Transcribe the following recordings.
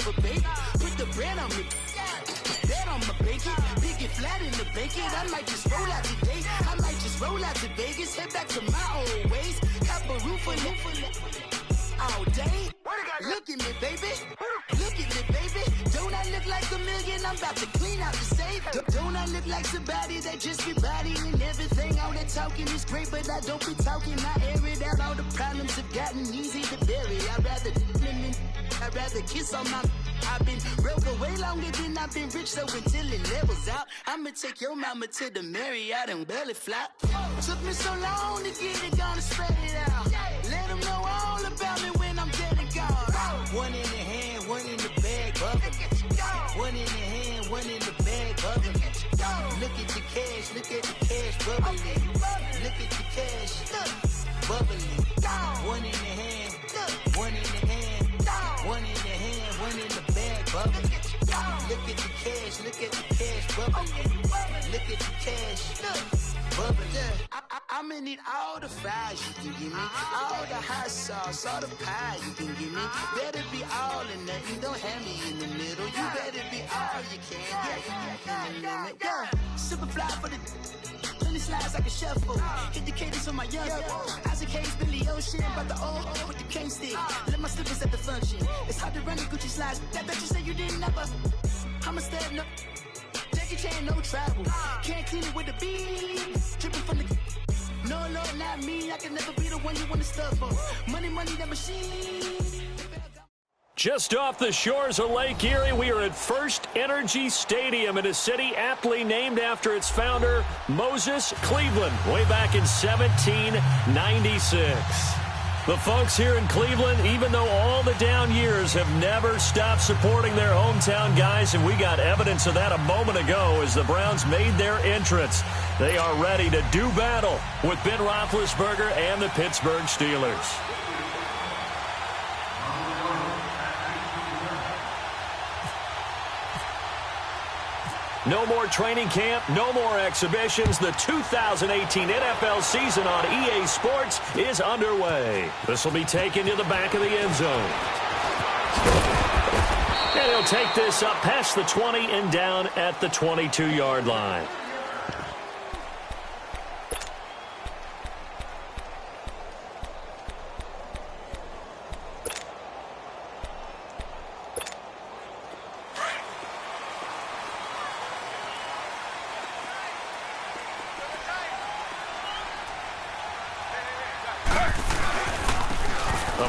of a baby. Put the bread on me. Bet on my bacon. Big it flat in the bacon. I might just roll out today. I might just roll out to Vegas. Head back to my old ways. Cop a roof for all day. Look at me, baby. Look at me, baby. Don't I look like a million? I'm about to clean out the safe. Don't I look like somebody that just be bodying everything? All that talking is great, but I don't be talking. I air it out. All the problems have gotten easy to bury. I'd rather kiss on my... I've been broke away longer than I've been rich, so until it levels out, I'ma take your mama to the Marriott and belly flop. Took me so long to get it, gonna spread it out. Let them know all about me when I'm dead and gone. One in the hand, one in the bag, bubbling. One in the hand, one in the bag, bubbling. Look at the cash, bubbling. Look at the cash, bubbling. One in the hand, one in the hand, one in the hand, one in the bag, bubbling. Look at the cash, bubbling. Look at the cash, bubbling. I'ma need all the fries you can give me, all the hot sauce, all the pie you can give me. Better be all or nothing, don't have me in the middle. You better be all you can, yeah. Super fly for the... slides like a shuffle. Hit the cadence on my young. Isaac Hayes, Billy Ocean, but the old with the cane stick. Let my slippers at the function. It's hard to run the Gucci slides. That bet you say you didn't never. I'm a step no. Jackie Chan, no travel. Can't clean it with the beat. Dripping from the. No, Lord, not me. I can never be the one you want to stuff on. Money, that machine. Just off the shores of Lake Erie, we are at First Energy Stadium in a city aptly named after its founder, Moses Cleveland, way back in 1796. The folks here in Cleveland, even though all the down years, have never stopped supporting their hometown guys, and we got evidence of that a moment ago as the Browns made their entrance. They are ready to do battle with Ben Roethlisberger and the Pittsburgh Steelers. No more training camp, no more exhibitions. The 2018 NFL season on EA Sports is underway. This will be taken to the back of the end zone. And he'll take this up past the 20 and down at the 22-yard line.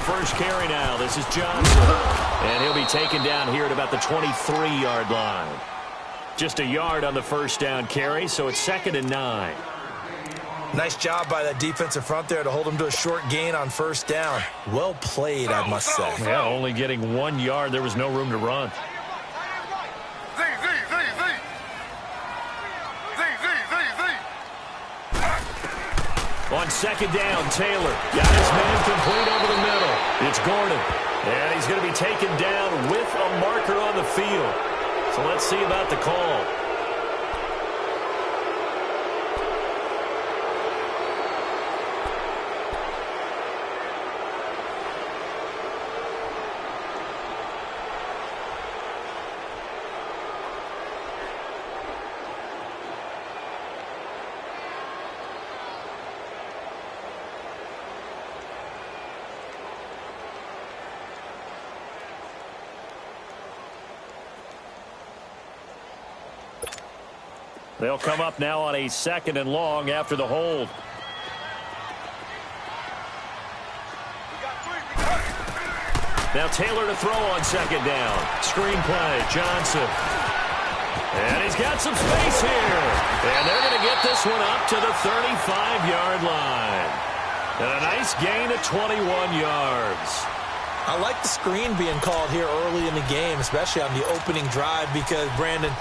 First carry now. This is Johnson. And he'll be taken down here at about the 23-yard line. Just a yard on the first down carry, so it's 2nd and 9. Nice job by that defensive front there to hold him to a short gain on first down. Well played, I must say. Yeah, only getting 1 yard. There was no room to run. On 2nd down, Taylor got his man complete over the middle. It's Gordon, and he's going to be taken down with a marker on the field. So let's see about the call. They'll come up now on a 2nd and long after the hold. Now Taylor to throw on 2nd down. Screen play, Johnson. And he's got some space here. And they're going to get this one up to the 35-yard line. And a nice gain of 21 yards. I like the screen being called here early in the game, especially on the opening drive, because, Brandon,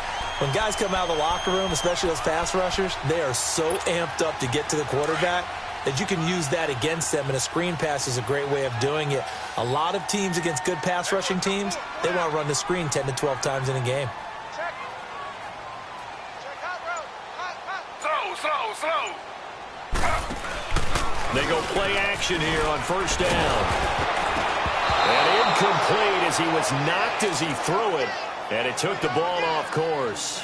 when guys come out of the locker room, especially those pass rushers, they are so amped up to get to the quarterback that you can use that against them, and a screen pass is a great way of doing it. A lot of teams against good pass rushing teams, they want to run the screen 10 to 12 times in a game. Slow. They go play action here on first down. And incomplete as he was knocked as he threw it, and it took the ball off course.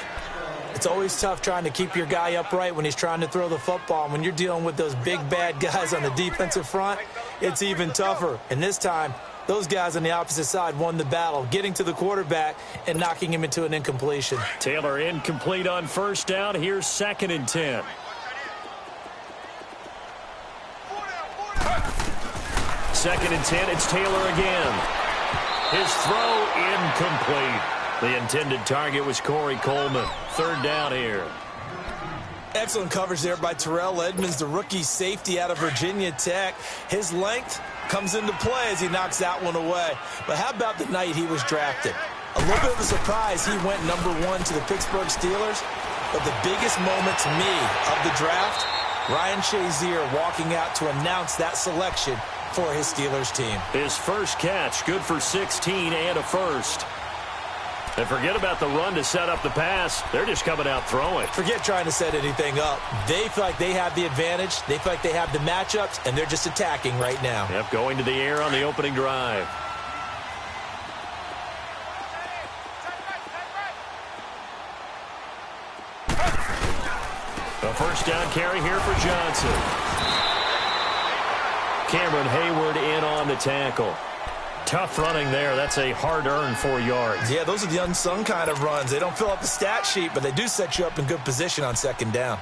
It's always tough trying to keep your guy upright when he's trying to throw the football. And when you're dealing with those big, bad guys on the defensive front, it's even tougher. And this time, those guys on the opposite side won the battle, getting to the quarterback and knocking him into an incompletion. Taylor incomplete on first down. Here's 2nd and 10. Second and 10, it's Taylor again. His throw incomplete. The intended target was Corey Coleman. 3rd down here. Excellent coverage there by Terrell Edmonds, the rookie safety out of Virginia Tech. His length comes into play as he knocks that one away. But how about the night he was drafted? A little bit of a surprise he went number 1 to the Pittsburgh Steelers. But the biggest moment to me of the draft, Ryan Shazier walking out to announce that selection for his Steelers team. His first catch, good for 16 and a first. And forget about the run to set up the pass. They're just coming out throwing. Forget trying to set anything up. They feel like they have the advantage. They feel like they have the matchups, and they're just attacking right now. Yep, going to the air on the opening drive. A first down carry here for Johnson. Cameron Hayward in on the tackle. Tough running there. That's a hard-earned 4 yards. Yeah, those are the unsung kind of runs. They don't fill up the stat sheet, but they do set you up in good position on 2nd down.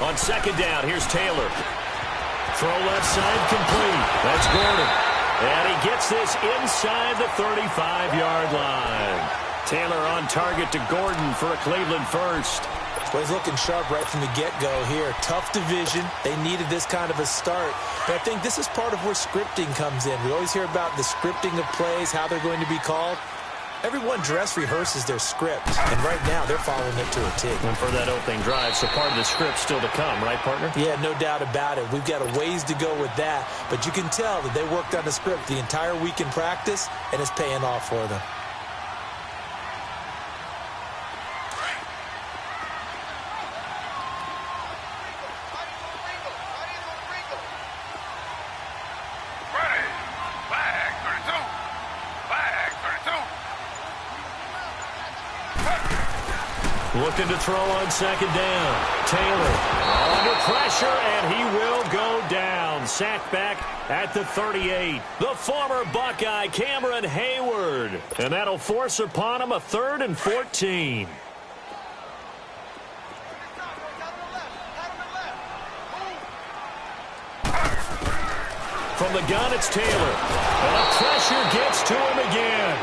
On 2nd down, here's Taylor. Throw left side complete. That's Gordon. And he gets this inside the 35-yard line. Taylor on target to Gordon for a Cleveland first. Well, he's looking sharp right from the get-go here. Tough division. They needed this kind of a start. But I think this is part of where scripting comes in. We always hear about the scripting of plays, how they're going to be called. Everyone dress rehearses their script, and right now they're following it to a T. And for that opening drive, so part of the script still to come, right, partner? Yeah, no doubt about it. We've got a ways to go with that, but you can tell that they worked on the script the entire week in practice, and it's paying off for them. Looking to throw on 2nd down. Taylor under pressure, and he will go down. Sacked back at the 38. The former Buckeye, Cameron Hayward. And that'll force upon him a 3rd and 14. From the gun, it's Taylor. And the pressure gets to him again.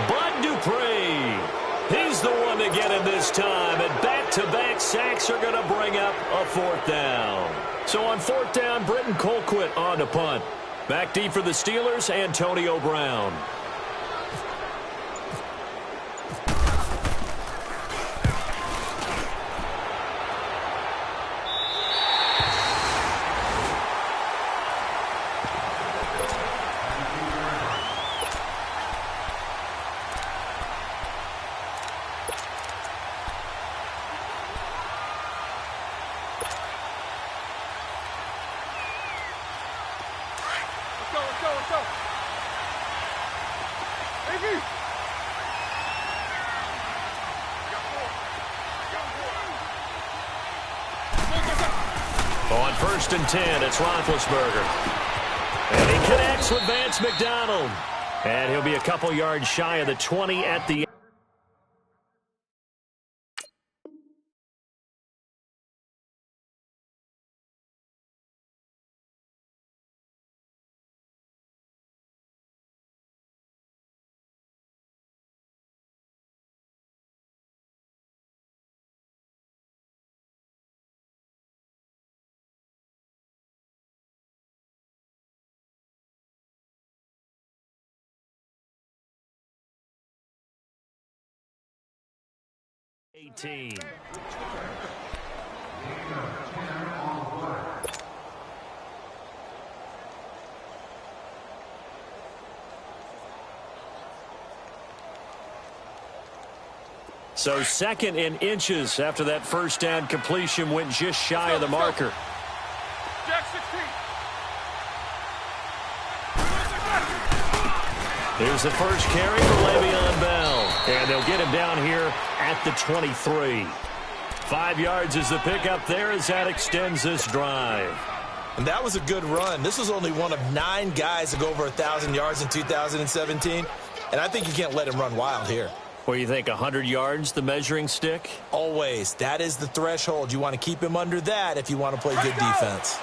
Bud Dupree. He's the one to get him this time, and back-to-back sacks are going to bring up a 4th down. So on 4th down, Britton Colquitt on to punt. Back deep for the Steelers, Antonio Brown. On 1st and 10, it's Roethlisberger. And he connects with Vance McDonald. And he'll be a couple yards shy of the 20 at the end. So 2nd and inches after that first down completion went just shy of the marker. Here's the first carry for Le'Veon Bell. And they'll get him down here at the 23. 5 yards is the pickup there as that extends this drive. And that was a good run. This was only one of 9 guys to go over 1,000 yards in 2017. And I think you can't let him run wild here. Well, you think 100 yards, the measuring stick? Always. That is the threshold. You want to keep him under that if you want to play good defense.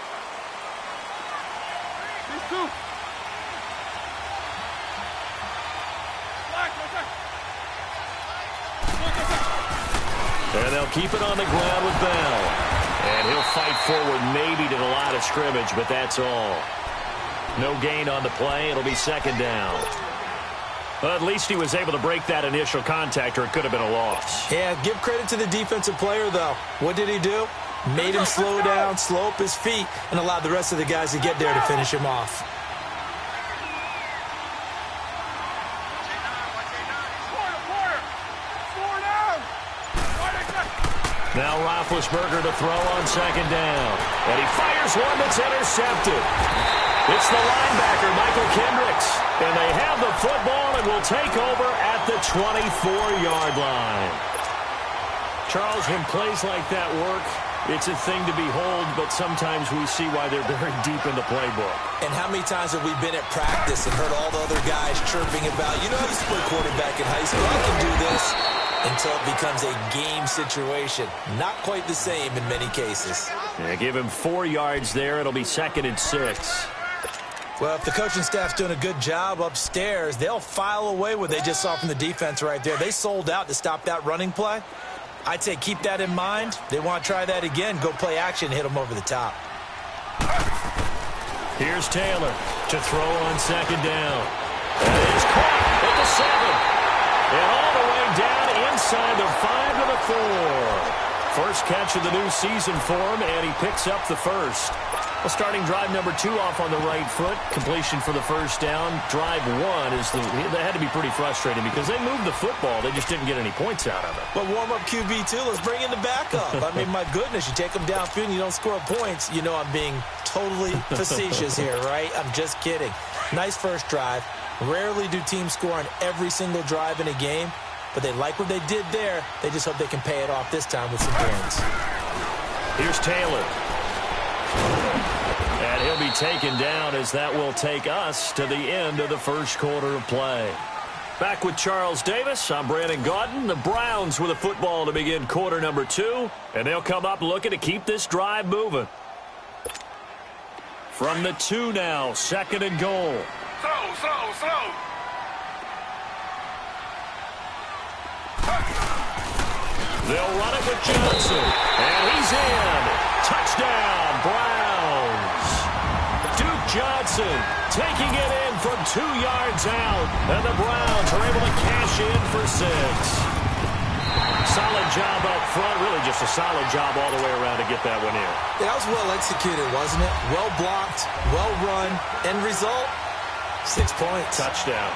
And they'll keep it on the ground with Bell. And he'll fight forward maybe to the line of scrimmage, but that's all. No gain on the play. It'll be 2nd down. Well, at least he was able to break that initial contact, or it could have been a loss. Yeah, give credit to the defensive player, though. What did he do? Made him slow down, slow up his feet, and allowed the rest of the guys to get there to finish him off. Now Roethlisberger to throw on 2nd down. And he fires one that's intercepted. It's the linebacker, Michael Kendricks. And they have the football and will take over at the 24-yard line. Charles, when plays like that work, it's a thing to behold, but sometimes we see why they're very deep in the playbook. And how many times have we been at practice and heard all the other guys chirping about, you know, I used to play quarterback in high school, I can do this, until it becomes a game situation. Not quite the same in many cases. Yeah, give him 4 yards there. It'll be 2nd and 6. Well, if the coaching staff's doing a good job upstairs, they'll file away what they just saw from the defense right there. They sold out to stop that running play. I'd say keep that in mind. They want to try that again. Go play action, hit them over the top. Here's Taylor to throw on 2nd down. And it's caught at the 7. And all the way down inside the 5 to the 4. First catch of the new season for him, and he picks up the first. Well, starting drive number 2 off on the right foot. Completion for the first down. Drive 1 is that had to be pretty frustrating because they moved the football. They just didn't get any points out of it. But warm-up QB2, let's bring in the backup. I mean, my goodness, you take them downfield and you don't score points. You know I'm being totally facetious here, right? I'm just kidding. Nice first drive. Rarely do teams score on every single drive in a game, but they like what they did there. They just hope they can pay it off this time with some points. Here's Taylor. And he'll be taken down as that will take us to the end of the first quarter of play. Back with Charles Davis, I'm Brandon Gaudin. The Browns with a football to begin quarter number 2, and they'll come up looking to keep this drive moving. From the 2 now, 2nd and goal. Throw. They'll run it with Johnson. And he's in. Touchdown, Browns. Duke Johnson taking it in from 2 yards out. And the Browns are able to cash in for 6. Solid job up front. Really just a solid job all the way around to get that one in. Yeah, that was well executed, wasn't it? Well blocked, well run. End result? 6 points. Touchdown.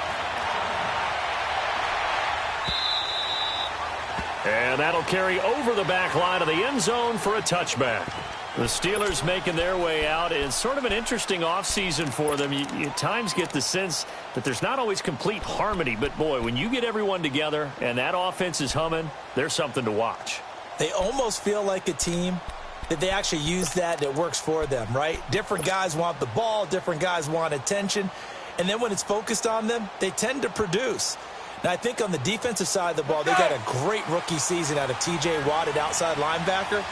And that'll carry over the back line of the end zone for a touchback. The Steelers making their way out. It's sort of an interesting offseason for them. You at times get the sense that there's not always complete harmony. But, boy, when you get everyone together and that offense is humming, there's something to watch. They almost feel like a team that they actually use that works for them, right? Different guys want the ball. Different guys want attention. And then when it's focused on them, they tend to produce. Now, I think on the defensive side of the ball, they got a great rookie season out of T.J. Watt at outside linebacker.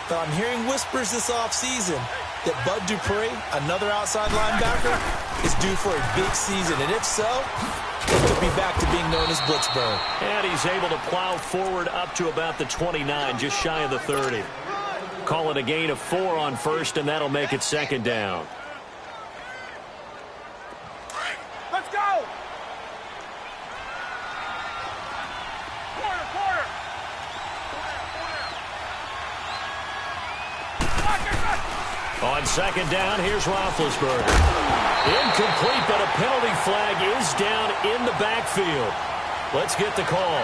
But I'm hearing whispers this offseason that Bud Dupree, another outside linebacker, is due for a big season. And if so, he could be back to being known as Blitzburg. And he's able to plow forward up to about the 29, just shy of the 30. Call it a gain of 4 on first, and that'll make it 2nd down. Let's go! On 2nd down, here's Roethlisberger. Incomplete, but a penalty flag is down in the backfield. Let's get the call.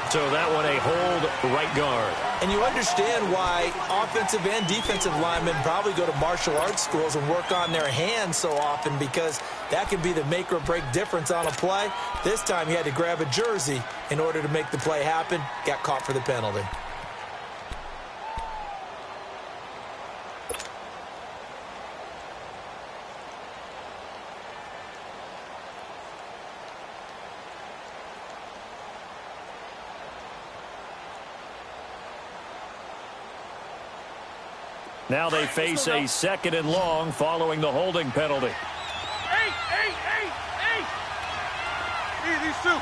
So that one a hold right guard. And you understand why offensive and defensive linemen probably go to martial arts schools and work on their hands so often, because that can be the make or break difference on a play. This time he had to grab a jersey in order to make the play happen. Got caught for the penalty. Now they face a 2nd and long following the holding penalty. Eight. These two.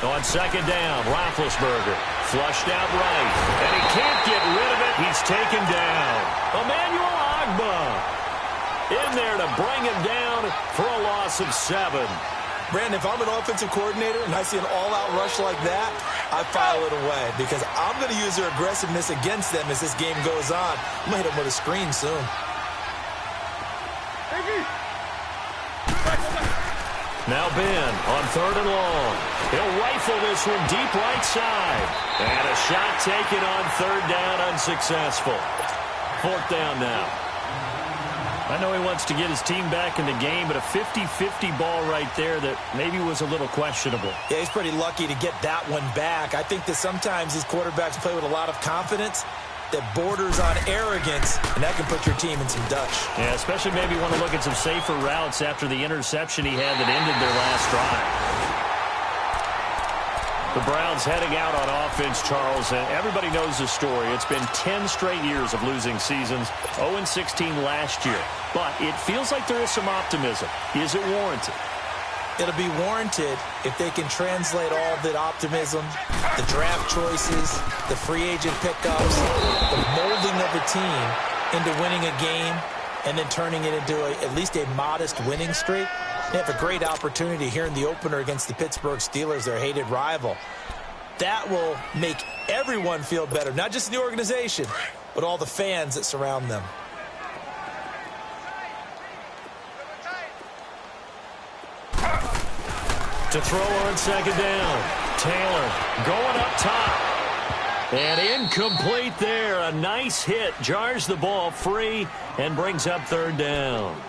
On 2nd down, Roethlisberger flushed out right, and he can't get rid of it. He's taken down. Emmanuel Ogbah in there to bring him down for a loss of 7. Brandon, if I'm an offensive coordinator and I see an all-out rush like that, I file it away, because I'm going to use their aggressiveness against them as this game goes on. I'm going to hit them with a screen soon. Now Ben on 3rd and long. He'll rifle this one deep right side. And a shot taken on 3rd down, unsuccessful. 4th down now. I know he wants to get his team back in the game, but a 50-50 ball right there that maybe was a little questionable. Yeah, he's pretty lucky to get that one back. I think that sometimes these quarterbacks play with a lot of confidence that borders on arrogance, and that can put your team in some dutch. Yeah, especially maybe want to look at some safer routes after the interception he had that ended their last drive. The Browns heading out on offense, Charles, and everybody knows the story. It's been 10 straight years of losing seasons, 0-16 last year. But it feels like there is some optimism. Is it warranted? It'll be warranted if they can translate all the optimism, the draft choices, the free agent pickups, the molding of a team into winning a game and then turning it into at least a modest winning streak. They have a great opportunity here in the opener against the Pittsburgh Steelers, their hated rival. That will make everyone feel better, not just the organization, but all the fans that surround them. To throw on 2nd down. Taylor going up top. And incomplete there. A nice hit. Jars the ball free and brings up 3rd down.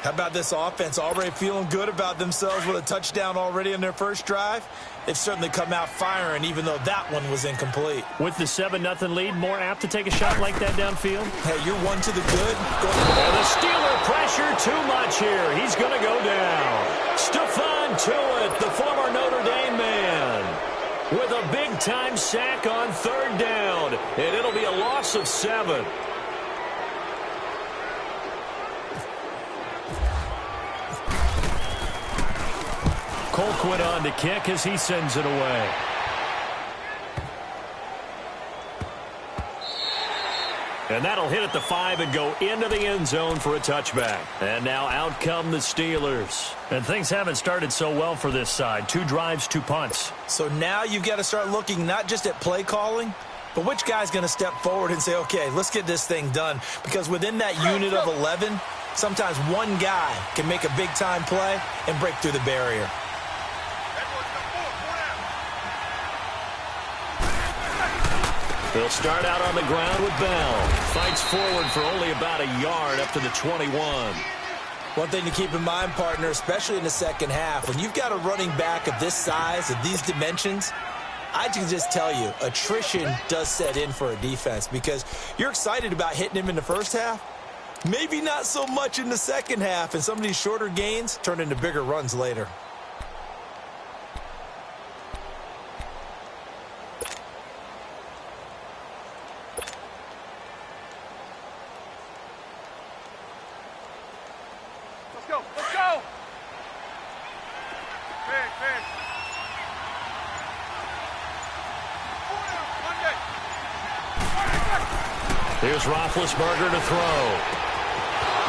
How about this offense already feeling good about themselves with a touchdown already in their first drive? They've certainly come out firing, even though that one was incomplete. With the 7-0 lead, more apt to take a shot like that downfield? Hey, you're one to the good. And the Steeler pressure too much here. He's going to go down. Stephon Tuitt, the former Notre Dame man, with a big-time sack on 3rd down. And it'll be a loss of 7. Colquitt on to kick as he sends it away. And that'll hit at the 5 and go into the end zone for a touchback. And now out come the Steelers. And things haven't started so well for this side. 2 drives, 2 punts. So now you've got to start looking not just at play calling, but which guy's going to step forward and say, okay, let's get this thing done. Because within that unit of 11, sometimes one guy can make a big-time play and break through the barrier. They'll start out on the ground with Bell. Fights forward for only about a yard up to the 21. One thing to keep in mind, partner, especially in the second half, when you've got a running back of this size, of these dimensions, I can just tell you, attrition does set in for a defense, because you're excited about hitting him in the first half, maybe not so much in the second half, and some of these shorter gains turn into bigger runs later. Let's go. Big. Here's Roethlisberger to throw.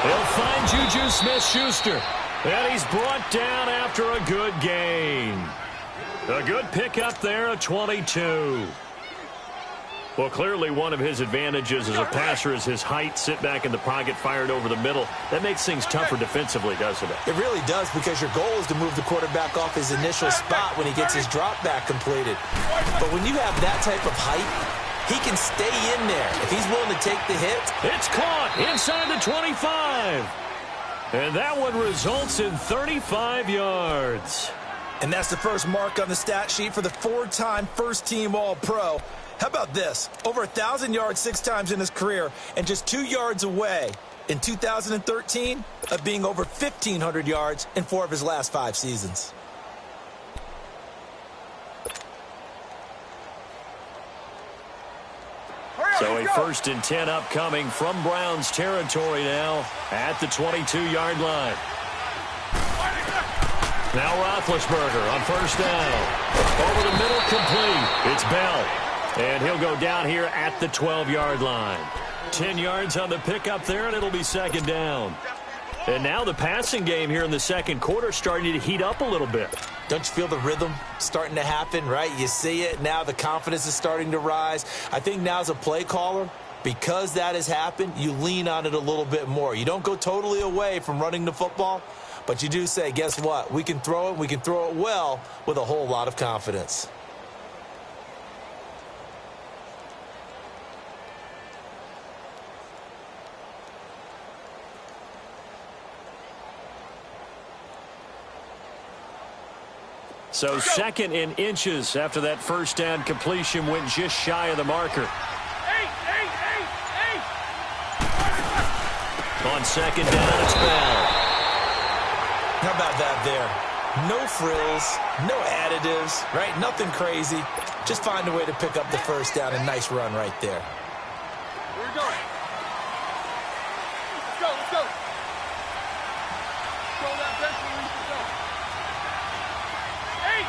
He'll find Juju Smith-Schuster. And he's brought down after a good gain. A good pickup there, a 22. Well, clearly one of his advantages as a passer is his height. Sit back in the pocket, fired over the middle. That makes things tougher defensively, doesn't it? It really does, because your goal is to move the quarterback off his initial spot when he gets his drop back completed. But when you have that type of height, he can stay in there if he's willing to take the hit. It's caught inside the 25. And that one results in 35 yards. And that's the first mark on the stat sheet for the four-time first-team All-Pro. How about this? Over 1,000 yards 6 times in his career, and just 2 yards away in 2013 of being over 1,500 yards in 4 of his last 5 seasons. So a 1st and 10 upcoming from Browns territory now at the 22-yard line. Now Roethlisberger on 1st down. Over the middle, complete. It's Bell. And he'll go down here at the 12-yard line. 10 yards on the pickup there, and it'll be 2nd down. And now the passing game here in the 2nd quarter starting to heat up a little bit. Don't you feel the rhythm starting to happen, right? You see it. Now the confidence is starting to rise. I think now as a play caller, because that has happened, you lean on it a little bit more. You don't go totally away from running the football, but you do say, guess what? We can throw it. We can throw it well with a whole lot of confidence. So 2nd in inches after that 1st down completion went just shy of the marker. On 2nd down, it's Bell. How about that there? No frills, no additives, right? Nothing crazy. Just find a way to pick up the 1st down. A nice run right there. Here we go. Let's go, let's go. Go that bench and release the zone. 8.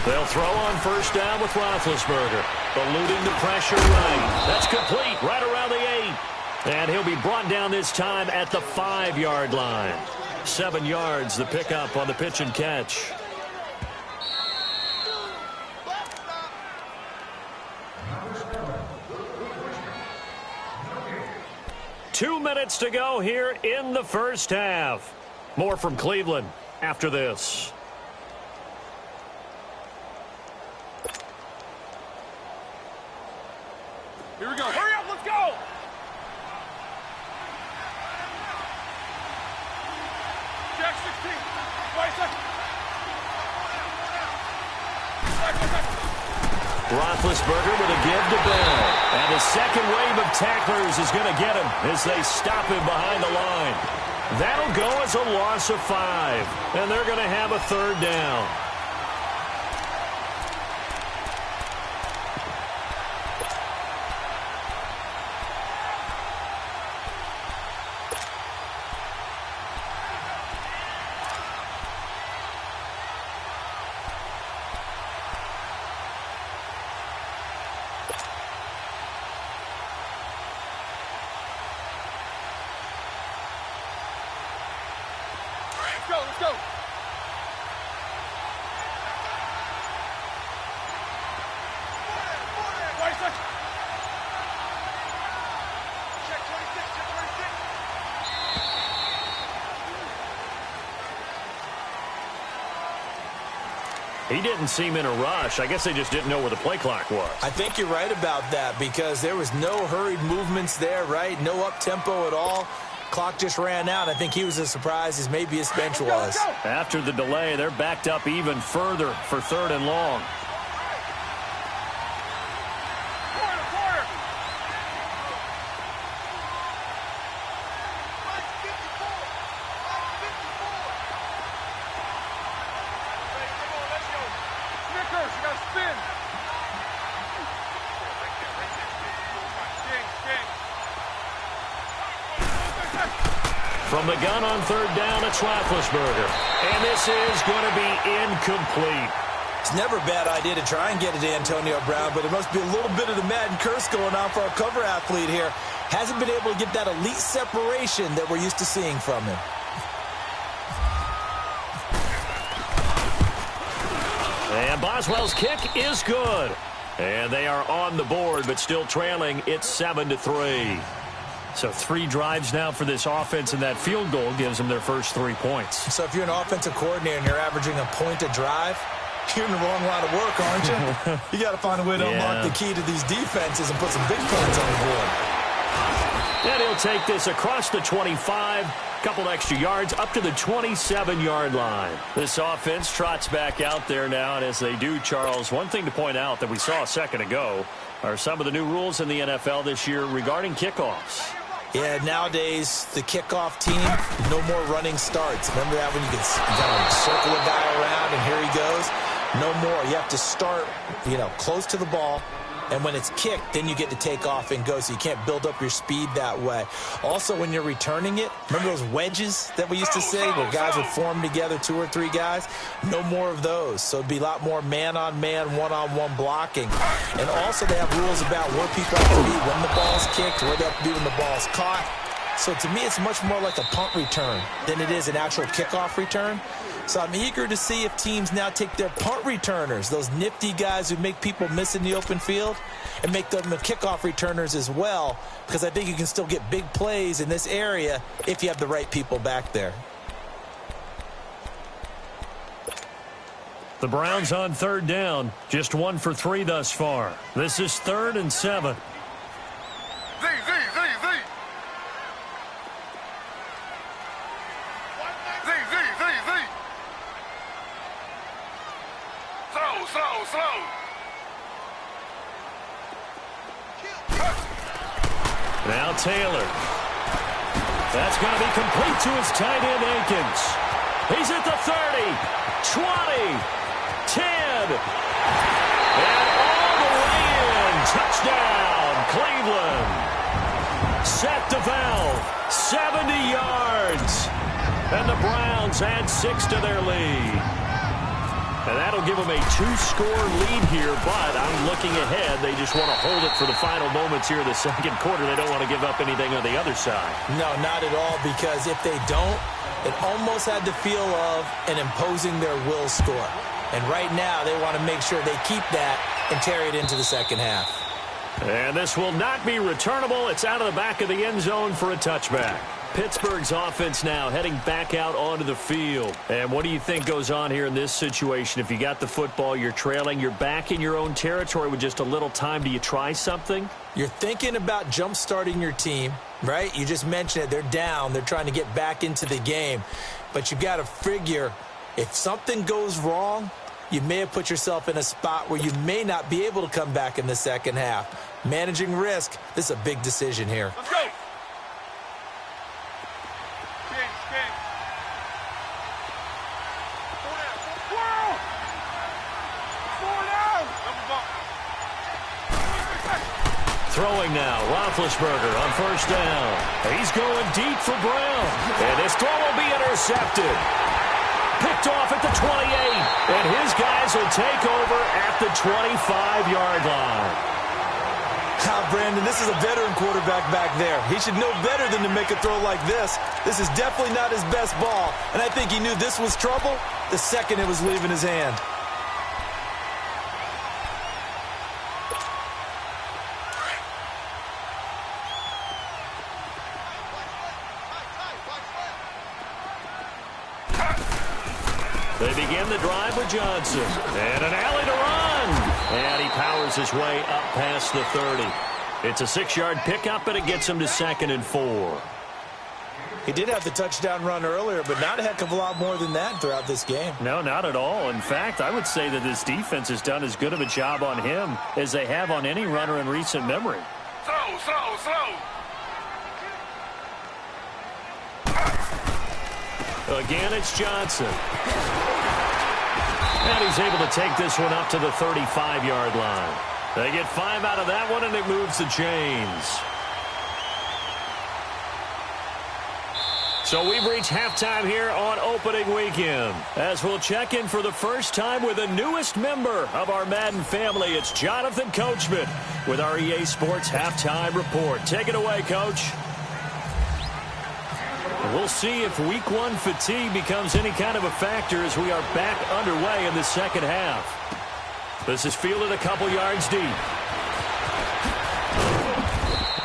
They'll throw on 1st down with Roethlisberger. Eluding the pressure right. That's complete right around the 8. And he'll be brought down this time at the 5-yard line. 7 yards, the pickup on the pitch and catch. Two minutes to go here in the 1st half. More from Cleveland after this. Here we go. Hurry up, let's go. Jack 16. Wait a second. Roethlisberger with a give to Bell. And his 2nd wave of tacklers is going to get him as they stop him behind the line. That'll go as a loss of 5. And they're going to have a 3rd down. Let's go. Wait a second. Check 26, check 26. He didn't seem in a rush. I guess they just didn't know where the play clock was. I think you're right about that, because there was no hurried movements there, right? No up-tempo at all. Clock just ran out. I think he was as surprised as maybe his bench was. After the delay, they're backed up even further for 3rd and long. Quarter. Snickers, you got to spin. From the gun on 3rd down, it's Roethlisberger. And this is going to be incomplete. It's never a bad idea to try and get it to Antonio Brown, but there must be a little bit of the Madden curse going on for our cover athlete here. Hasn't been able to get that elite separation that we're used to seeing from him. And Boswell's kick is good. And they are on the board, but still trailing. It's 7-3. So 3 drives now for this offense, and that field goal gives them their first 3 points. So if you're an offensive coordinator and you're averaging a point a drive, you're in the wrong line of work, aren't you? You got to find a way to unlock the key to these defenses and put some big points on the board. And he'll take this across the 25, couple extra yards, up to the 27-yard line. This offense trots back out there now, and as they do, Charles, one thing to point out that we saw a second ago are some of the new rules in the NFL this year regarding kickoffs. Yeah, nowadays, the kickoff team, no more running starts. Remember that when you can kind of circle a guy around and here he goes? No more. You have to start, close to the ball. And when it's kicked, then you get to take off and go, so you can't build up your speed that way. Also, when you're returning it, remember those wedges that we used to say where guys would form together, 2 or 3 guys? No more of those. So it'd be a lot more man-on-man, one-on-one blocking. And also they have rules about where people have to be when the ball's kicked, where they have to be when the ball's caught. So to me, it's much more like a punt return than it is an actual kickoff return. So I'm eager to see if teams now take their punt returners, those nifty guys who make people miss in the open field, and make them the kickoff returners as well, because I think you can still get big plays in this area if you have the right people back there. The Browns on 3rd down, just 1 for 3 thus far. This is 3rd and 7. Now Taylor. That's going to be complete to his tight end, Ankins. He's at the 30, 20, 10, and all the way in. Touchdown, Cleveland. Set to valve, 70 yards. And the Browns add 6 to their lead. And that'll give them a 2-score lead here, but I'm looking ahead. They just want to hold it for the final moments here of the second quarter. They don't want to give up anything on the other side. No, not at all, because if they don't, it almost had the feel of an imposing their will score. And right now, they want to make sure they keep that and carry it into the second half. And this will not be returnable. It's out of the back of the end zone for a touchback. Pittsburgh's offense now heading back out onto the field. And what do you think goes on here in this situation? If you got the football, you're trailing, you're back in your own territory with just a little time. Do you try something? You're thinking about jump-starting your team, right? You just mentioned it. They're down. They're trying to get back into the game. But you've got to figure if something goes wrong, you may have put yourself in a spot where you may not be able to come back in the second half. Managing risk, this is a big decision here. Let's go. Throwing now, Roethlisberger on 1st down. He's going deep for Brown. And this throw will be intercepted. Picked off at the 28. And his guys will take over at the 25-yard line. Brandon, this is a veteran quarterback back there. He should know better than to make a throw like this. This is definitely not his best ball. And I think he knew this was trouble the second it was leaving his hand. They begin the drive with Johnson. And an alley to run. And he powers his way up past the 30. It's a 6-yard pickup, and it gets him to 2nd and 4. He did have the touchdown run earlier, but not a heck of a lot more than that throughout this game. No, not at all. In fact, I would say that this defense has done as good of a job on him as they have on any runner in recent memory. Slow. Again, it's Johnson. And he's able to take this one up to the 35-yard line. They get 5 out of that one, and it moves the chains. So we've reached halftime here on opening weekend. As we'll check in for the first time with the newest member of our Madden family, it's Jonathan Coachman with our EA Sports Halftime Report. Take it away, Coach. We'll see if week one fatigue becomes any kind of a factor as we are back underway in the second half. This is fielded a couple yards deep.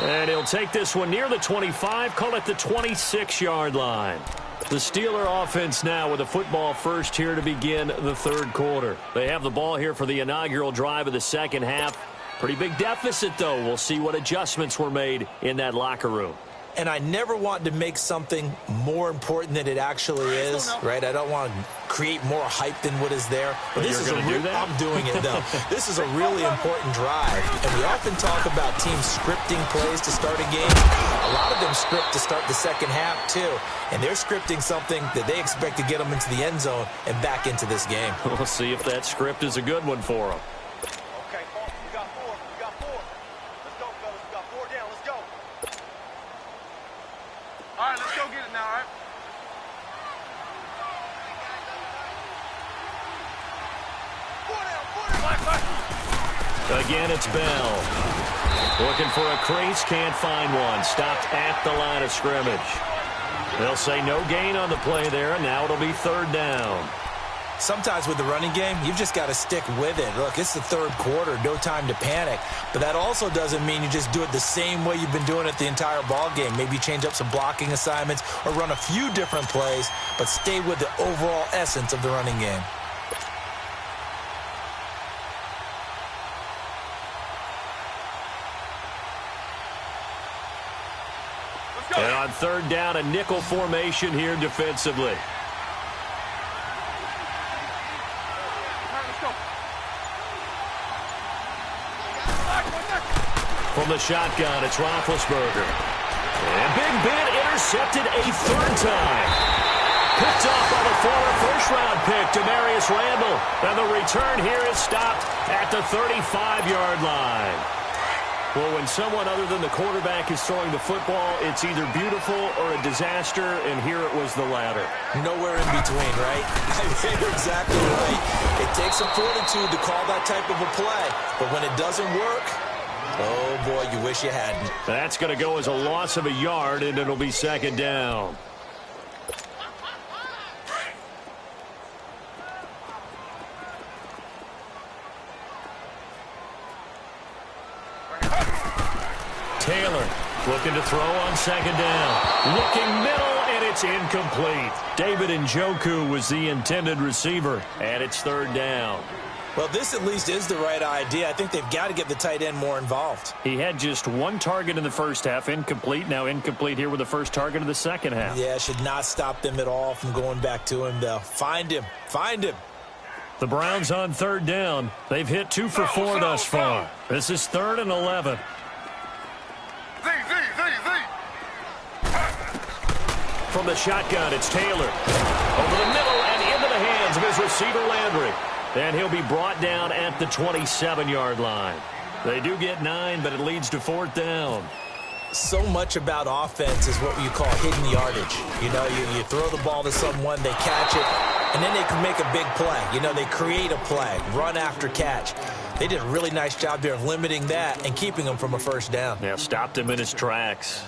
And he'll take this one near the 25, call it the 26-yard line. The Steeler offense now with a football first here to begin the third quarter. They have the ball here for the inaugural drive of the second half. Pretty big deficit, though. We'll see what adjustments were made in that locker room. And I never want to make something more important than it actually is, right? I don't want to create more hype than what is there. But this is I'm doing it, though. This is a really important drive. And we often talk about teams scripting plays to start a game. A lot of them script to start the second half, too. And they're scripting something that they expect to get them into the end zone and back into this game. We'll see if that script is a good one for them. All right, let's go get it now, all right? Again, it's Bell. Looking for a crease, can't find one. Stopped at the line of scrimmage. They'll say no gain on the play there, and now it'll be third down. Sometimes with the running game, you've just got to stick with it. Look, it's the third quarter, no time to panic. But that also doesn't mean you just do it the same way you've been doing it the entire ball game. Maybe change up some blocking assignments or run a few different plays, but stay with the overall essence of the running game. And on third down, a nickel formation here defensively. From the shotgun, it's Roethlisberger. And Big Ben intercepted a third time. Picked off by the former first-round pick, Demarius Randall. And the return here is stopped at the 35-yard line. Well, when someone other than the quarterback is throwing the football, it's either beautiful or a disaster, and here it was the latter. Nowhere in between, right? I mean, you're exactly right. It takes some fortitude to call that type of a play, but when it doesn't work, oh, boy, you wish you hadn't. That's going to go as a loss of a yard, and it'll be second down. Taylor looking to throw on second down. Looking middle, and it's incomplete. David Njoku was the intended receiver, and it's third down. Well, this at least is the right idea. I think they've got to get the tight end more involved. He had just one target in the first half, incomplete. Now incomplete here with the first target of the second half. Yeah, should not stop them at all from going back to him, though. Find him. Find him. The Browns on third down. They've hit 2 for 4 thus far. This is 3rd and 11. From the shotgun, it's Taylor. Over the middle and into the hands of his receiver, Landry. And he'll be brought down at the 27-yard line. They do get 9, but it leads to 4th down. So much about offense is what you call hidden yardage. You know, you throw the ball to someone, they catch it, and then they can make a big play. You know, they create a play, run after catch. They did a really nice job there of limiting that and keeping him from a first down. Yeah, stopped him in his tracks.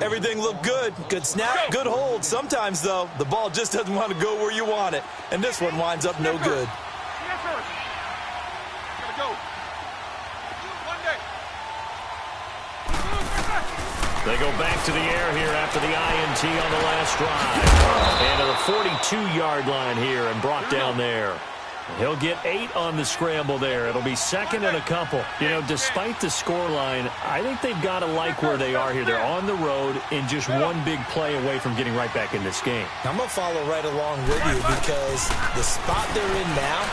Everything looked good. Good snap, good hold. Sometimes, though, the ball just doesn't want to go where you want it. And this one winds up no good. They go back to the air here after the INT on the last drive. And to the 42-yard line here and brought down there. He'll get 8 on the scramble there. It'll be 2nd and a couple. You know, despite the scoreline, I think they've got to like where they are here. They're on the road and just one big play away from getting right back in this game. I'm going to follow right along with you because the spot they're in now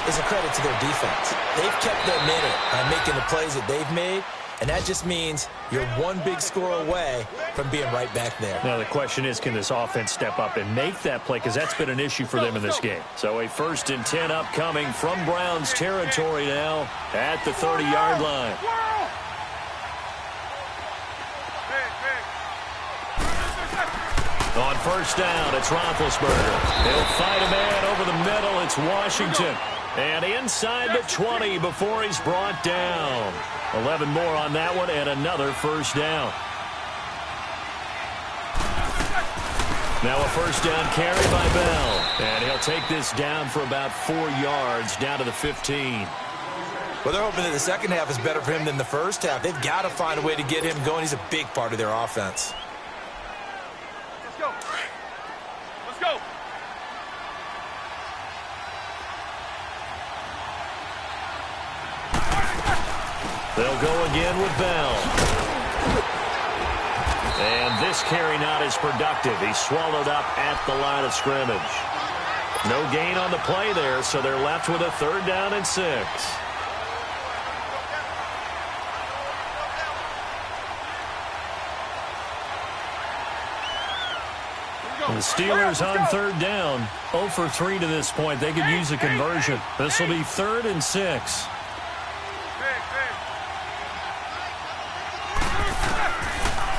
is a credit to their defense. They've kept them in it by making the plays that they've made. And that just means you're one big score away from being right back there. Now, the question is, can this offense step up and make that play? Because that's been an issue for them in this game. So a 1st and 10 upcoming from Browns territory now at the 30-yard line. On first down, it's Roethlisberger. He'll fight a man over the middle. It's Washington. And inside the 20 before he's brought down. 11 more on that one and another first down. Now a first down carry by Bell. And he'll take this down for about 4 yards, down to the 15. Well, they're hoping that the second half is better for him than the first half. They've got to find a way to get him going. He's a big part of their offense. Let's go. Let's go. They'll go again with Bell. And this carry not as productive. He's swallowed up at the line of scrimmage. No gain on the play there, so they're left with a 3rd down and 6. The Steelers on 3rd down. 0 for 3 to this point. They could use a conversion. This will be 3rd and 6.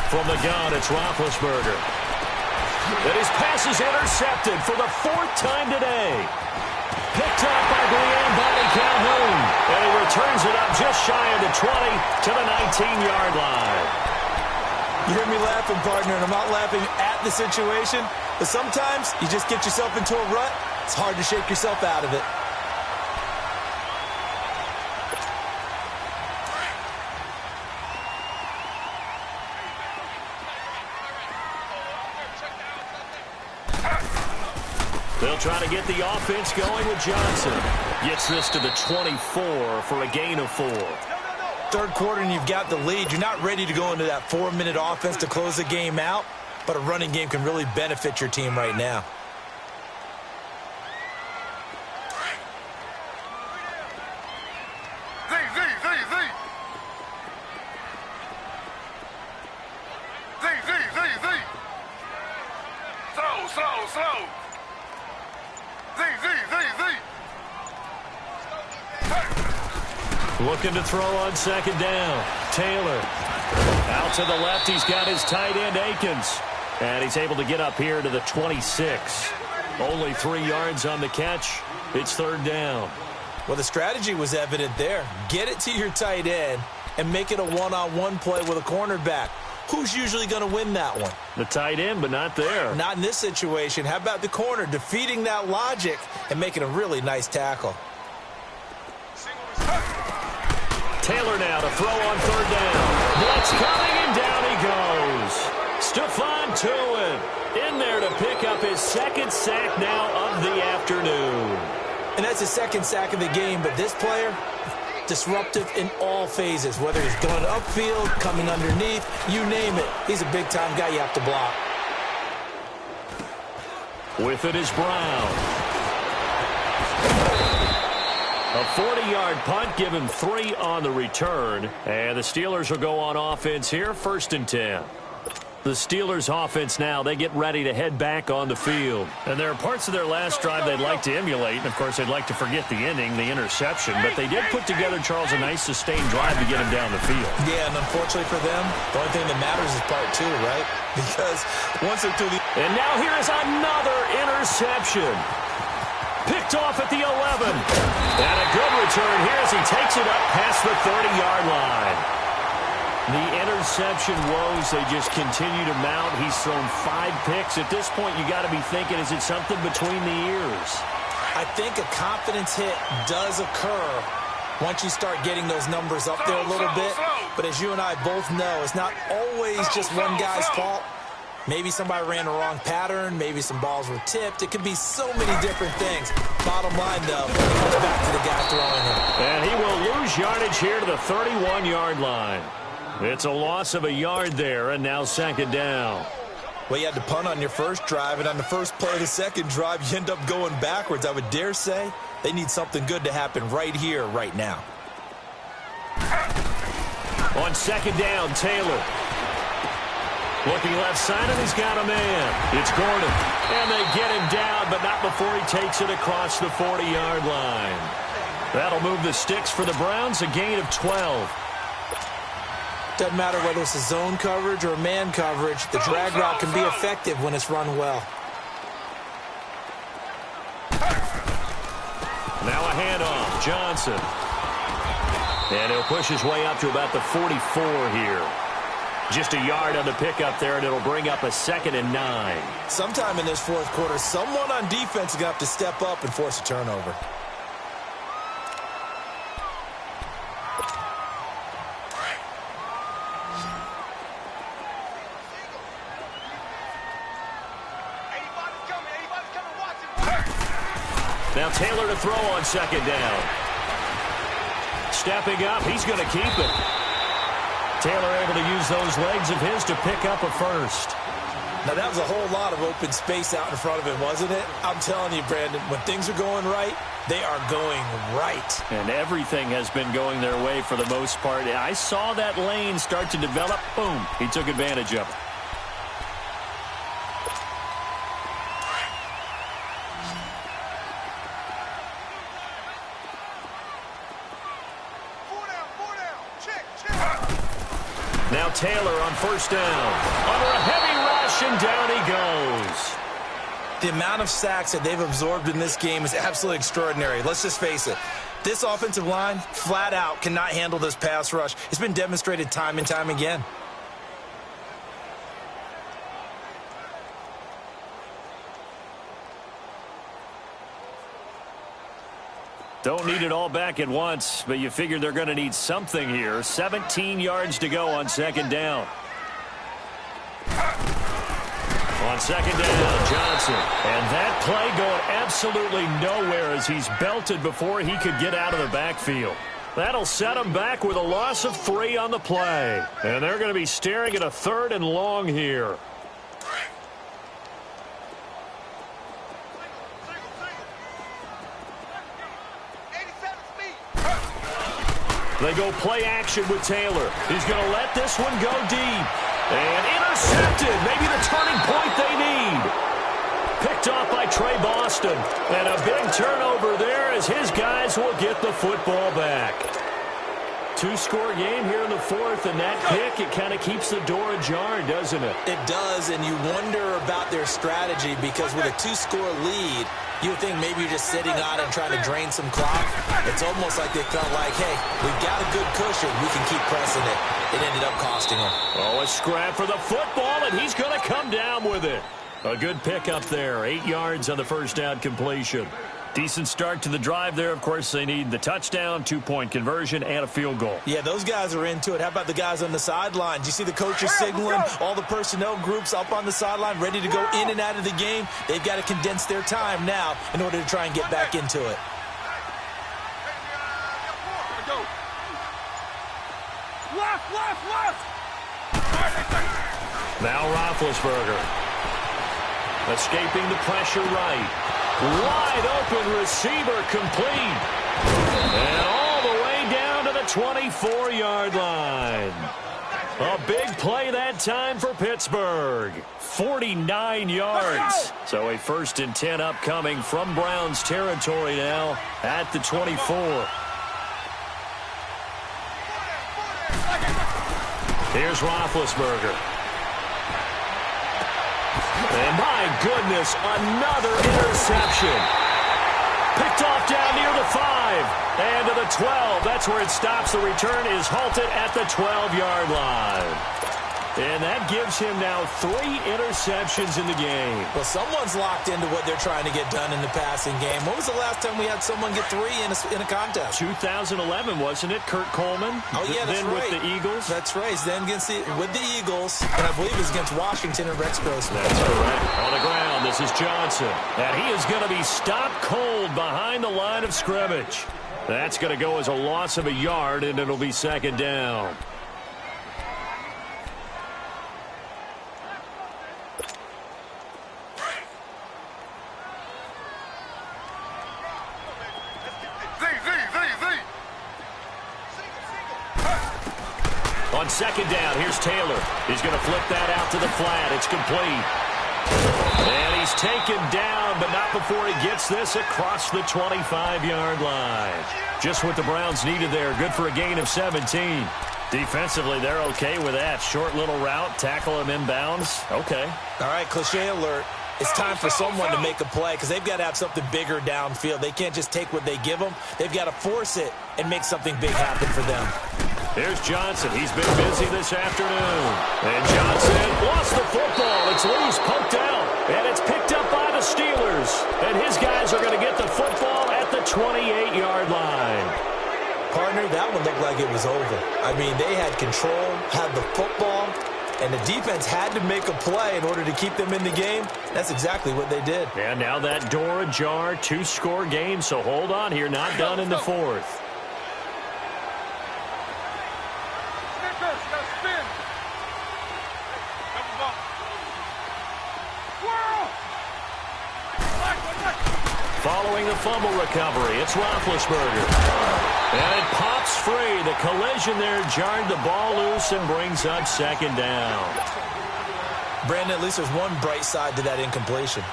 From the gun, it's Roethlisberger. And his pass is intercepted for the 4th time today. Picked up by Brian Calhoun. And he returns it up just shy of the 20 to the 19-yard line. You hear me laughing, partner, and I'm not laughing at the situation, but sometimes you just get yourself into a rut. It's hard to shake yourself out of it. They'll try to get the offense going with Johnson. Gets this to the 24 for a gain of 4. Third quarter and you've got the lead. You're not ready to go into that 4-minute offense to close the game out, but a running game can really benefit your team right now. Slow. Looking to throw on 2nd down. Taylor. Out to the left, he's got his tight end, Akins. And he's able to get up here to the 26. Only 3 yards on the catch. It's 3rd down. Well, the strategy was evident there. Get it to your tight end and make it a one-on-one play with a cornerback. Who's usually going to win that one? The tight end, but not there. Not in this situation. How about the corner defeating that logic and making a really nice tackle? Taylor now to throw on 3rd down. Blitz coming, and down he goes. Stephon Tuitt in there to pick up his 2nd sack now of the afternoon. And that's his 2nd sack of the game, but this player, disruptive in all phases, whether he's going upfield, coming underneath, you name it. He's a big-time guy you have to block. With it is Brown. A 40-yard punt, give him 3 on the return. And the Steelers will go on offense here, 1st and 10. The Steelers offense now, they get ready to head back on the field. And there are parts of their last drive they'd like to emulate. And, of course, they'd like to forget the ending, the interception. But they did put together, Charles, a nice sustained drive to get him down the field. Yeah, and unfortunately for them, the only thing that matters is part 2, right? Because once they're through the... And now here is another interception. Picked off at the 11. And a good return here as he takes it up past the 30-yard line. The interception woes, they just continue to mount. He's thrown 5 picks. At this point, you got to be thinking, is it something between the ears? I think a confidence hit does occur once you start getting those numbers up there a little bit. But as you and I both know, it's not always just one guy's fault. Maybe somebody ran the wrong pattern. Maybe some balls were tipped. It could be so many different things. Bottom line, though, it comes back to the guy throwing it. And he will lose yardage here to the 31-yard line. It's a loss of a yard there, and now 2nd down. Well, you had to punt on your first drive, and on the first play of the second drive, you end up going backwards. I would dare say they need something good to happen right here, right now. On 2nd down, Taylor. Looking left side, and he's got a man. It's Gordon. And they get him down, but not before he takes it across the 40-yard line. That'll move the sticks for the Browns, a gain of 12. Doesn't matter whether it's a zone coverage or a man coverage, the drag route can be effective when it's run well. Now a handoff, Johnson. And he'll push his way up to about the 44 here. Just a yard on the pickup there, and it'll bring up a 2nd and 9. Sometime in this fourth quarter, someone on defense is going to have to step up and force a turnover. Now Taylor to throw on 2nd down. Stepping up, he's going to keep it. Taylor able to use those legs of his to pick up a 1st. Now, that was a whole lot of open space out in front of him, wasn't it? I'm telling you, Brandon, when things are going right, they are going right. And everything has been going their way for the most part. I saw that lane start to develop. Boom. He took advantage of it. Now Taylor on 1st down. Under a heavy rush, and down he goes. The amount of sacks that they've absorbed in this game is absolutely extraordinary. Let's just face it. This offensive line, flat out, cannot handle this pass rush. It's been demonstrated time and time again. Don't need it all back at once, but you figure they're going to need something here. 17 yards to go on 2nd down. On 2nd down, Johnson. And that play going absolutely nowhere as he's belted before he could get out of the backfield. That'll set him back with a loss of 3 on the play. And they're going to be staring at a 3rd and long here. They go play action with Taylor. He's going to let this one go deep. And intercepted. Maybe the turning point they need. Picked off by Trey Boston. And a big turnover there as his guys will get the football back. 2-score game here in the 4th, and that pick, it kind of keeps the door ajar, doesn't it? It does, and you wonder about their strategy because with a 2-score lead, you would think maybe you're just sitting on it and trying to drain some clock. It's almost like they felt like, hey, we've got a good cushion. We can keep pressing it. It ended up costing them. Oh, a scrap for the football, and he's going to come down with it. A good pickup there. 8 yards on the 1st down completion. Decent start to the drive there. Of course, they need the touchdown, 2-point conversion, and a field goal. Yeah, those guys are into it. How about the guys on the sideline? Do you see the coaches signaling? All the personnel groups up on the sideline ready to go in and out of the game. They've got to condense their time now in order to try and get back into it. Now Roethlisberger. Escaping the pressure right. Wide open receiver complete. And all the way down to the 24-yard line. A big play that time for Pittsburgh. 49 yards. So a 1st and 10 upcoming from Browns territory now at the 24. Here's Roethlisberger. And my goodness, another interception. Picked off down near the 5 and to the 12. That's where it stops. The return is halted at the 12-yard line. And that gives him now 3 interceptions in the game. Well, someone's locked into what they're trying to get done in the passing game. When was the last time we had someone get 3 in a contest? 2011, wasn't it? Kurt Coleman. Oh, yeah, that's then right. With the Eagles. That's right. Then with the Eagles, and I believe it was against Washington and Rex Grossman. That's correct. On the ground, this is Johnson. And he is going to be stopped cold behind the line of scrimmage. That's going to go as a loss of a yard, and it'll be 2nd down. On 2nd down, here's Taylor. He's going to flip that out to the flat. It's complete. And he's taken down, but not before he gets this across the 25-yard line. Just what the Browns needed there. Good for a gain of 17. Defensively, they're okay with that. Short little route, tackle him inbounds. Okay. All right, cliche alert. It's time for someone to make a play because they've got to have something bigger downfield. They can't just take what they give them. They've got to force it and make something big happen for them. Here's Johnson. He's been busy this afternoon. And Johnson lost the football. It's loose, pumped out. And it's picked up by the Steelers. And his guys are going to get the football at the 28-yard line. Partner, that one looked like it was over. I mean, they had control, had the football, and the defense had to make a play in order to keep them in the game. That's exactly what they did. And now that door ajar, 2-score game, so hold on here, not done in the fourth. Following the fumble recovery, it's Roethlisberger. And it pops free. The collision there jarred the ball loose and brings up second down. Brandon, at least there's one bright side to that incompletion.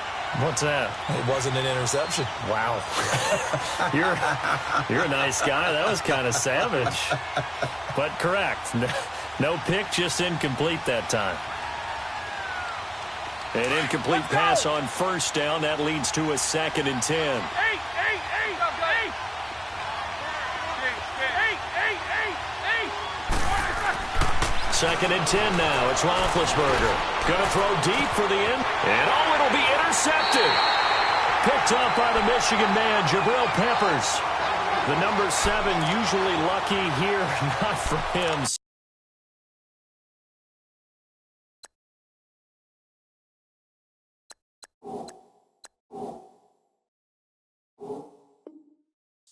What's that? It wasn't an interception. Wow. You're a nice guy. That was kind of savage. But correct. No pick, just incomplete that time. An incomplete pass on first down. That leads to a 2nd and 10. Second and 10 now. It's Roethlisberger. Going to throw deep for the end. And it'll be intercepted. Picked up by the Michigan man, Jabril Peppers. The number 7 usually lucky here. Not for him.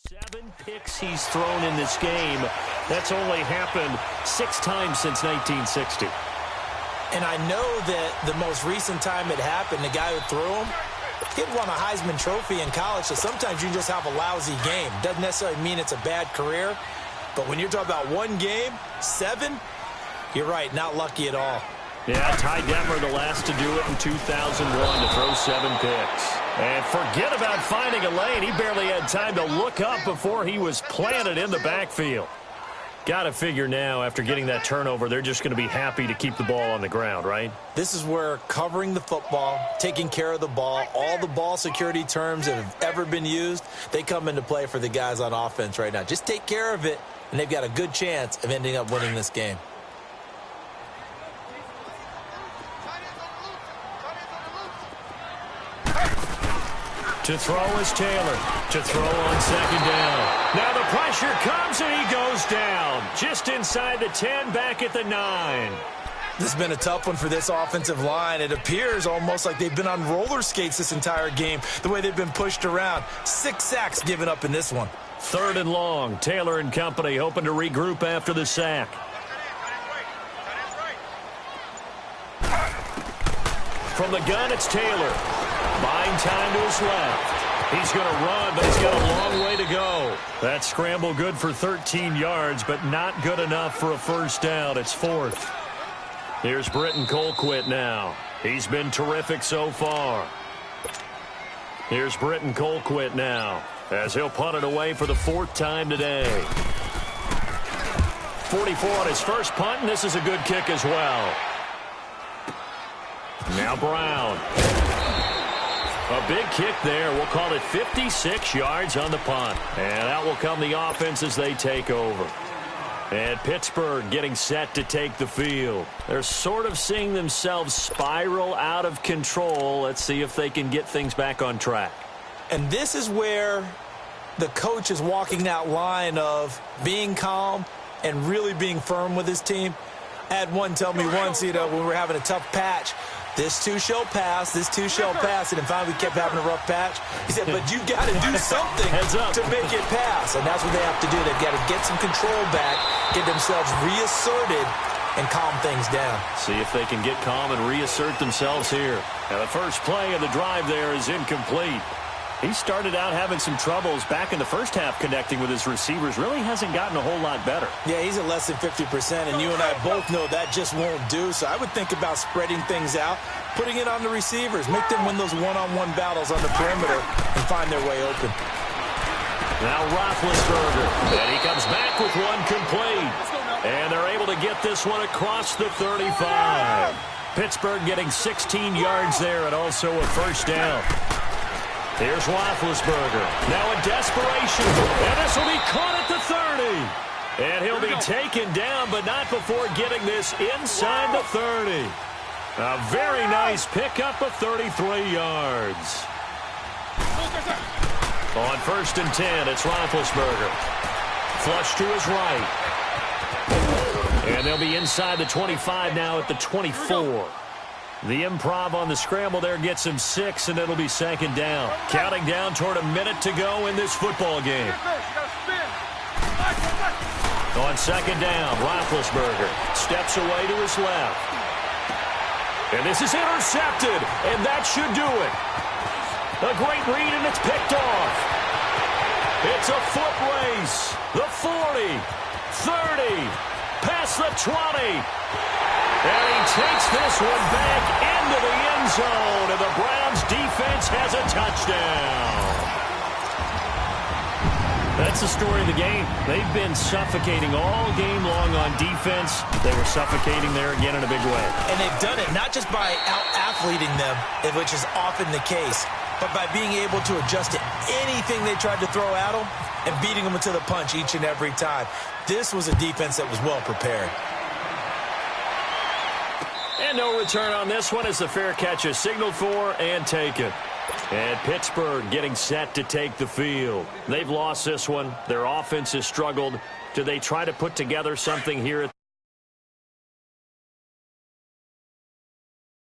Seven picks he's thrown in this game. That's only happened 6 times since 1960. And I know that the most recent time it happened, the guy who threw him, he'd won a Heisman Trophy in college, so sometimes you just have a lousy game. Doesn't necessarily mean it's a bad career, but when you're talking about one game, 7, you're right, not lucky at all. Yeah, Ty Detmer, the last to do it in 2001 to throw 7 picks. And forget about finding a lane. He barely had time to look up before he was planted in the backfield. Got to figure now, after getting that turnover, they're just going to be happy to keep the ball on the ground, right? This is where covering the football, taking care of the ball, all the ball security terms that have ever been used, they come into play for the guys on offense right now. Just take care of it, and they've got a good chance of ending up winning this game. To throw is Taylor. To throw on second down. Now the pressure comes and he goes down. Just inside the 10, back at the 9. This has been a tough one for this offensive line. It appears almost like they've been on roller skates this entire game, the way they've been pushed around. 6 sacks given up in this one. 3rd and long. Taylor and company hoping to regroup after the sack. From the gun, it's Taylor. Buying time to his left. He's going to run, but he's got a long way to go. That scramble good for 13 yards, but not good enough for a first down. It's 4th. Here's Britton Colquitt now. He's been terrific so far. Here's Britton Colquitt now, as he'll punt it away for the 4th time today. 44 on his first punt, and this is a good kick as well. Now Brown. A big kick there. We'll call it 56 yards on the punt. And out will come the offense as they take over. And Pittsburgh getting set to take the field. They're sort of seeing themselves spiral out of control. Let's see if they can get things back on track. And this is where the coach is walking that line of being calm and really being firm with his team. I had one tell me once, when we were having a tough patch, this too shall pass, this too shall pass, and finally we kept having a rough patch. He said, but you got to do something to make it pass, and that's what they have to do. They've got to get some control back, get themselves reasserted, and calm things down. See if they can get calm and reassert themselves here. Now the first play of the drive there is incomplete. He started out having some troubles back in the first half connecting with his receivers. Really hasn't gotten a whole lot better. Yeah, he's at less than 50%, and you and I both know that just won't do. So I would think about spreading things out, putting it on the receivers, make them win those one-on-one battles on the perimeter and find their way open. Now Roethlisberger, and he comes back with one complete. And they're able to get this one across the 35. Pittsburgh getting 16 yards there and also a first down. Here's Roethlisberger. Now a desperation. And this will be caught at the 30. And he'll be taken down, but not before getting this inside the 30. A very nice pickup of 33 yards. On 1st and 10, it's Roethlisberger. Flush to his right. And they'll be inside the 25 now at the 24. The improv on the scramble there gets him 6, and it'll be 2nd down. Counting down toward a minute to go in this football game. On 2nd down, Roethlisberger steps away to his left. And this is intercepted, and that should do it. A great read, and it's picked off. It's a foot race. The 40, 30, past the 20. And he takes this one back into the end zone, and the Browns defense has a touchdown. That's the story of the game. They've been suffocating all game long on defense. They were suffocating there again in a big way. And they've done it not just by out-athleting them, which is often the case, but by being able to adjust to anything they tried to throw at them and beating them to the punch each and every time. This was a defense that was well prepared. And no return on this one as the fair catch is signaled for and taken. And Pittsburgh getting set to take the field. They've lost this one. Their offense has struggled. Do they try to put together something here?